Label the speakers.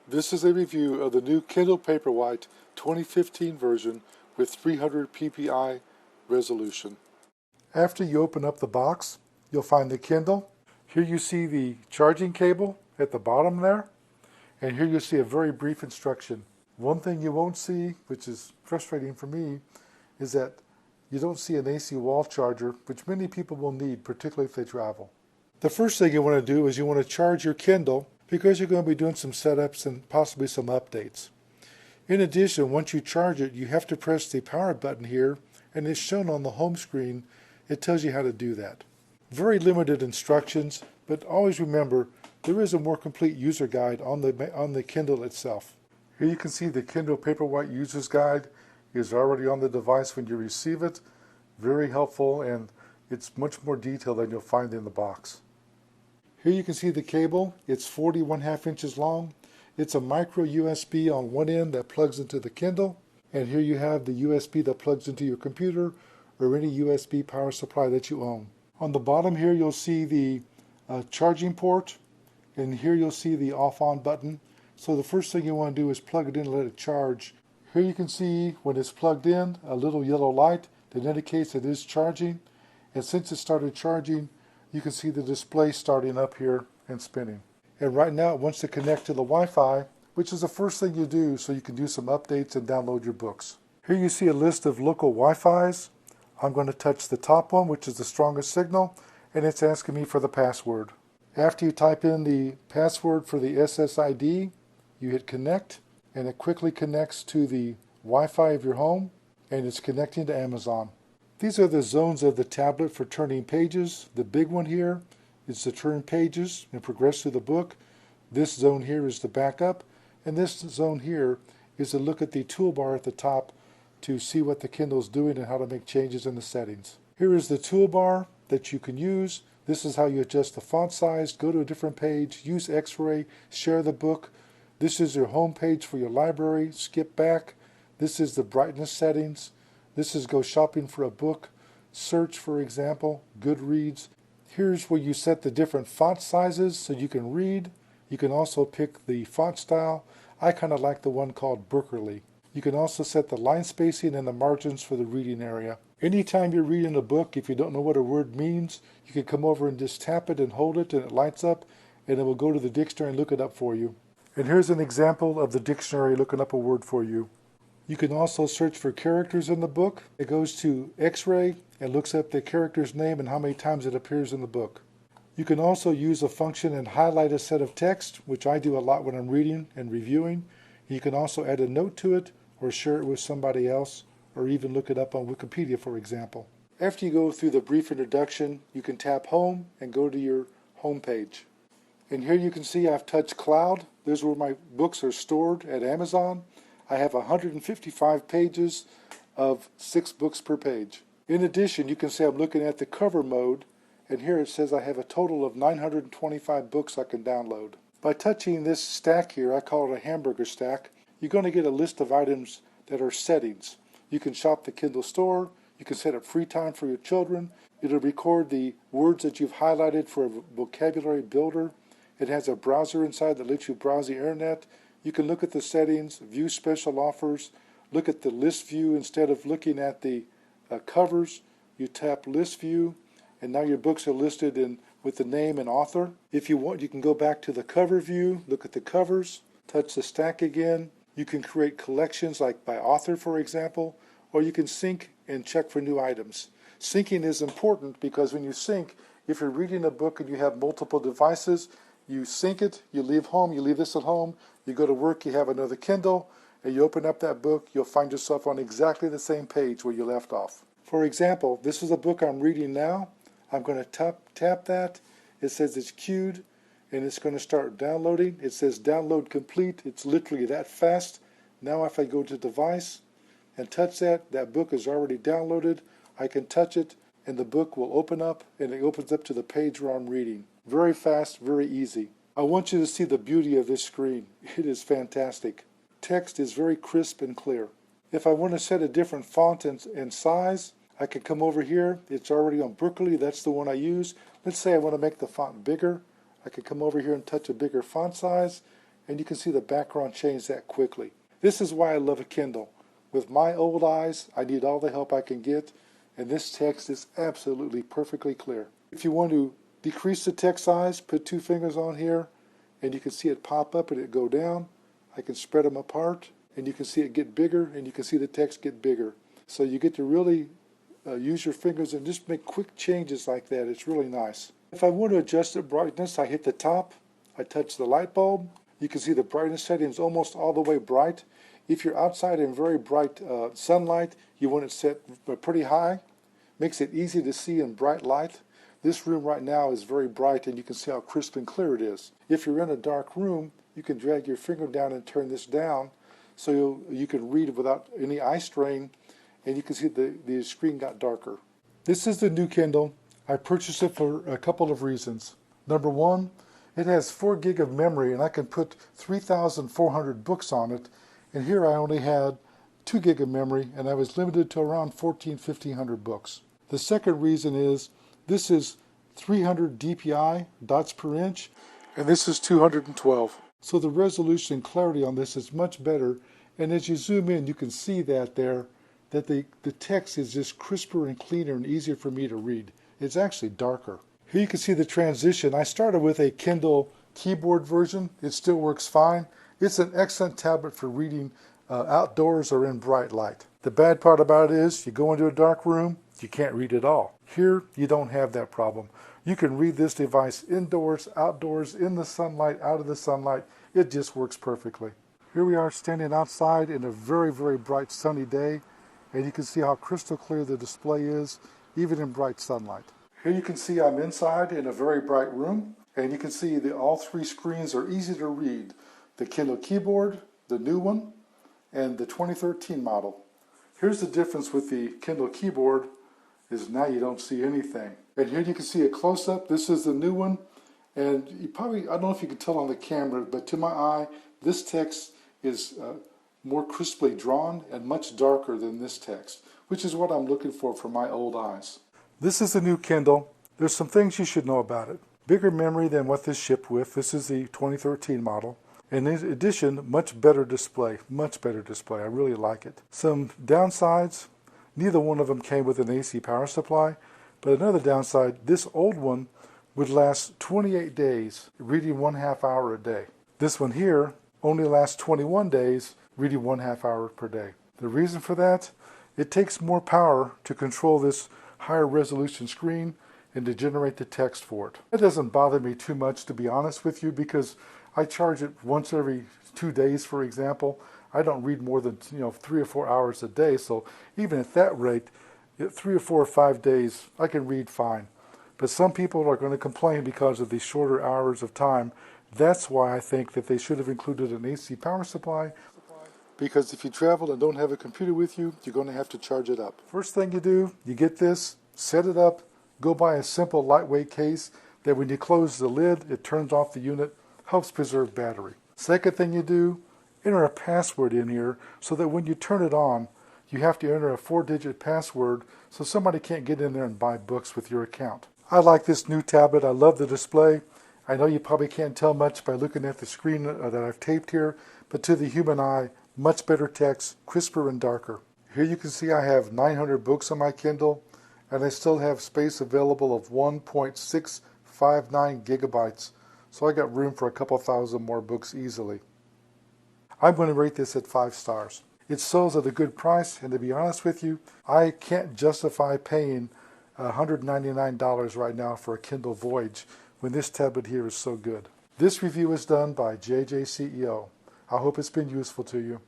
Speaker 1: This is a review of the new Kindle Paperwhite 2015 version with 300 ppi resolution. After you open up the box, you'll find the Kindle. Here you see the charging cable at the bottom there, and here you see a very brief instruction. One thing you won't see, which is frustrating for me, is that you don't see an AC wall charger, which many people will need, particularly if they travel. The first thing you want to do is you want to charge your Kindle because you're going to be doing some setups and possibly some updates. In addition, once you charge it, you have to press the power button here, and it's shown on the home screen. It tells you how to do that. Very limited instructions, but always remember there is a more complete user guide on the Kindle itself. Here you can see the Kindle Paperwhite User's Guide is already on the device when you receive it. Very helpful, and it's much more detailed than you'll find in the box. Here you can see the cable. It's 40½ inches long. It's a micro USB on one end that plugs into the Kindle, and here you have the USB that plugs into your computer or any USB power supply that you own. On the bottom here you'll see the charging port, and here you'll see the off-on button. So the first thing you want to do is plug it in and let it charge. Here you can see when it's plugged in a little yellow light that indicates it is charging, and since it started charging you can see the display starting up here and spinning. And right now it wants to connect to the Wi-Fi, which is the first thing you do so you can do some updates and download your books. Here you see a list of local Wi-Fis. I'm going to touch the top one, which is the strongest signal, and it's asking me for the password. After you type in the password for the SSID, you hit connect, and it quickly connects to the Wi-Fi of your home, and it's connecting to Amazon. These are the zones of the tablet for turning pages. The big one here is to turn pages and progress through the book. This zone here is the backup, and this zone here is to look at the toolbar at the top to see what the Kindle is doing and how to make changes in the settings. Here is the toolbar that you can use. This is how you adjust the font size, go to a different page, use X-ray, share the book. This is your home page for your library, skip back. This is the brightness settings. This is go shopping for a book, search for example, Goodreads. Here's where you set the different font sizes so you can read. You can also pick the font style. I kind of like the one called Bookerly. You can also set the line spacing and the margins for the reading area. Anytime you're reading a book, if you don't know what a word means, you can come over and just tap it and hold it and it lights up, and it will go to the dictionary and look it up for you. And here's an example of the dictionary looking up a word for you. You can also search for characters in the book. It goes to X-ray and looks up the character's name and how many times it appears in the book. You can also use a function and highlight a set of text, which I do a lot when I'm reading and reviewing. You can also add a note to it or share it with somebody else, or even look it up on Wikipedia, for example. After you go through the brief introduction, you can tap home and go to your home page. And here you can see I've touched cloud. There's where my books are stored at Amazon. I have 155 pages of 6 books per page. In addition, you can see I'm looking at the cover mode, and here it says I have a total of 925 books I can download. By touching this stack here, I call it a hamburger stack, you're going to get a list of items that are settings. You can shop the Kindle store, you can set up free time for your children, it'll record the words that you've highlighted for a vocabulary builder. It has a browser inside that lets you browse the internet. You can look at the settings, view special offers, look at the list view instead of looking at the covers. You tap list view, and now your books are listed with the name and author. If you want, you can go back to the cover view, look at the covers, touch the stack again. You can create collections like by author, for example, or you can sync and check for new items. Syncing is important because when you sync, if you're reading a book and you have multiple devices, you sync it, you leave home, you leave this at home, you go to work, you have another Kindle, and you open up that book, you'll find yourself on exactly the same page where you left off. For example, this is a book I'm reading now. I'm going to tap that. It says it's queued, and it's going to start downloading. It says download complete. It's literally that fast. Now if I go to device and touch that, that book is already downloaded. I can touch it, and the book will open up, and it opens up to the page where I'm reading. Very fast, very easy. I want you to see the beauty of this screen. It is fantastic. Text is very crisp and clear. If I want to set a different font and size, I can come over here. It's already on Berkeley. That's the one I use. Let's say I want to make the font bigger. I can come over here and touch a bigger font size, and you can see the background change that quickly. This is why I love a Kindle. With my old eyes, I need all the help I can get, and this text is absolutely perfectly clear. If you want to decrease the text size, put two fingers on here, and you can see it pop up and it go down. I can spread them apart, and you can see it get bigger, and you can see the text get bigger. So you get to really use your fingers and just make quick changes like that. It's really nice. If I want to adjust the brightness, I hit the top, I touch the light bulb. You can see the brightness setting is almost all the way bright. If you're outside in very bright sunlight, you want it set pretty high. Makes it easy to see in bright light. This room right now is very bright, and you can see how crisp and clear it is. If you're in a dark room, you can drag your finger down and turn this down so you can read without any eye strain, and you can see the screen got darker. This is the new Kindle. I purchased it for a couple of reasons. Number one, it has 4 gig of memory, and I can put 3,400 books on it. And here I only had 2 gig of memory, and I was limited to around 1,500 books. The second reason is this is 300 dpi, dots per inch, and this is 212. So the resolution and clarity on this is much better, and as you zoom in, you can see that there, that the text is just crisper and cleaner and easier for me to read. It's actually darker. Here you can see the transition. I started with a Kindle keyboard version. It still works fine. It's an excellent tablet for reading outdoors or in bright light. The bad part about it is you go into a dark room, you can't read at all. Here, you don't have that problem. You can read this device indoors, outdoors, in the sunlight, out of the sunlight. It just works perfectly. Here we are standing outside in a very, very bright sunny day, and you can see how crystal clear the display is, even in bright sunlight. Here you can see I'm inside in a very bright room, and you can see that all 3 screens are easy to read. The Kindle keyboard, the new one, and the 2013 model. Here's the difference with the Kindle keyboard, is now you don't see anything. And here you can see a close-up. This is the new one, and you probably, I don't know if you can tell on the camera, but to my eye, this text is more crisply drawn and much darker than this text, which is what I'm looking for my old eyes. This is the new Kindle. There's some things you should know about it. Bigger memory than what this shipped with. This is the 2013 model. And in addition, much better display. Much better display. I really like it. Some downsides. Neither one of them came with an AC power supply. But another downside, this old one would last 28 days, reading 1/2 hour a day. This one here only lasts 21 days, reading 1/2 hour per day. The reason for that? It takes more power to control this higher resolution screen and to generate the text for it. It doesn't bother me too much, to be honest with you, because I charge it once every 2 days, for example. I don't read more than 3 or 4 hours a day, so even at that rate, 3 or 4 or 5 days, I can read fine. But some people are going to complain because of the shorter hours of time. That's why I think that they should have included an AC power supply, because if you travel and don't have a computer with you, you're going to have to charge it up. First thing you do, you get this, set it up, go buy a simple lightweight case that when you close the lid, it turns off the unit, helps preserve battery. Second thing you do, enter a password in here so that when you turn it on, you have to enter a 4-digit password so somebody can't get in there and buy books with your account. I like this new tablet. I love the display. I know you probably can't tell much by looking at the screen that I've taped here, but to the human eye, much better text, crisper and darker. Here you can see I have 900 books on my Kindle, and I still have space available of 1.659 gigabytes, so I got room for a couple thousand more books easily. I'm going to rate this at 5 stars. It sells at a good price, and to be honest with you, I can't justify paying $199 right now for a Kindle Voyage when this tablet here is so good. This review is done by JJ CEO. I hope it's been useful to you.